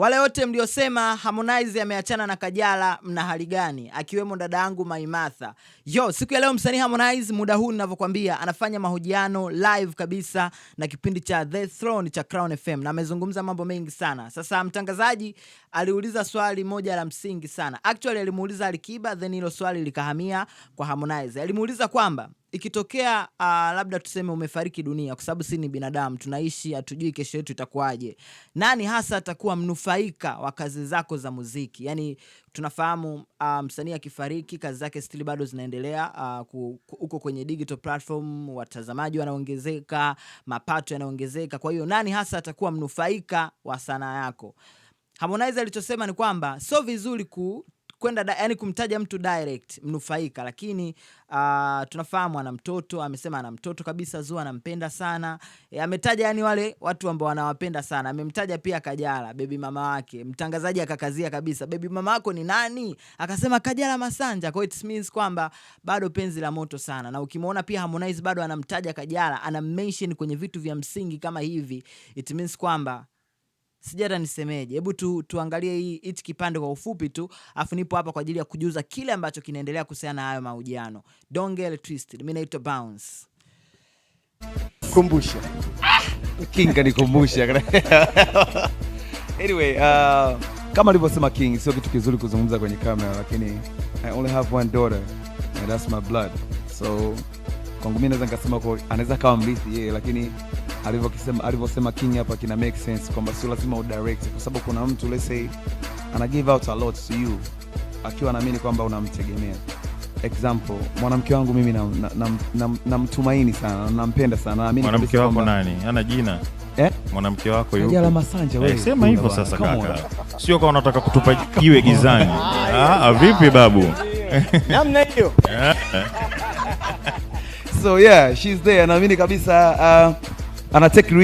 Wale wote mliosema Harmonize ameachana na Kajala, mna hali gani? Akiwemo dada yangu Maimatha. Siku ya leo msanii Harmonize muda huu ninavyokuambia anafanya mahojiano live kabisa na kipindi cha The Throne cha Crown FM na amezungumza mambo mengi sana. Sasa mtangazaji aliuliza swali moja la msingi sana. Actually alimuuliza Alikiba, then hilo swali likahamia kwa Harmonize. Alimuuliza kwamba ikitokea labda tuseme umefariki dunia, kwa sababu sisi ni binadamu tunaishi, hatujui kesho yetu itakuwaje, nani hasa atakuwa mnufaika wa kazi zako za muziki? Yani tunafahamu msanii akifariki kazi zake still bado zinaendelea huko kwenye digital platform, watazamaji wanaongezeka, mapato yanaongezeka. Kwa hiyo nani hasa atakuwa mnufaika wa sanaa yako? Harmonize alichosema ni kwamba sio vizuri kwenda yani kumtaja mtu direct mnufaika, lakini tunafahamu ana mtoto, amesema ana mtoto kabisa, Zuu anampenda sana. Ametaja yani wale watu ambao wanawapenda sana. Amemtaja pia Kajala, baby mama wake. Mtangazaji akakazia kabisa, baby mama wako ni nani? Akasema Kajala Masanja. Kwa it means kwamba bado penzi la moto sana. Na ukimwona pia Harmonize bado anamtaja Kajala, ana mention kwenye vitu vya msingi kama hivi, it means kwamba sijata nisemeje. Hebu tuangalie hichi kipande kwa ufupi tu, afu nipo hapa kwa ajili ya kujuza kile ambacho kinaendelea kuhusiana na hayo mahojiano. Don't get twisted. Mimi naitwa Bounce. Kumbusha. King kanikumbusha. Anyway, kama alivyosema King, sio kitu kizuri kuzungumza kwenye kamera, lakini I only have one daughter and that's my blood. So kwangu mimi naweza nikasema kwa anaweza kawa mrithi yeye, lakini alivyosema King hapa kina make sense kwamba sio lazima udirect, kwa sababu kuna mtu let's say ana give out a lot to you akiwa anaamini kwamba unamtegemea. Example, mwanamke wangu mimi namtumaini sana, nampenda sana, naamini. Mwanamke wako nani? Ana jina? Mwanamke wako yuko? Kajala Masanja wewe. Sema hivyo sasa kaka. Sio kama unataka kutupa jiwe gizani. Vipi babu? Namna hiyo. So yeah, she's there. Naamini kabisa ana take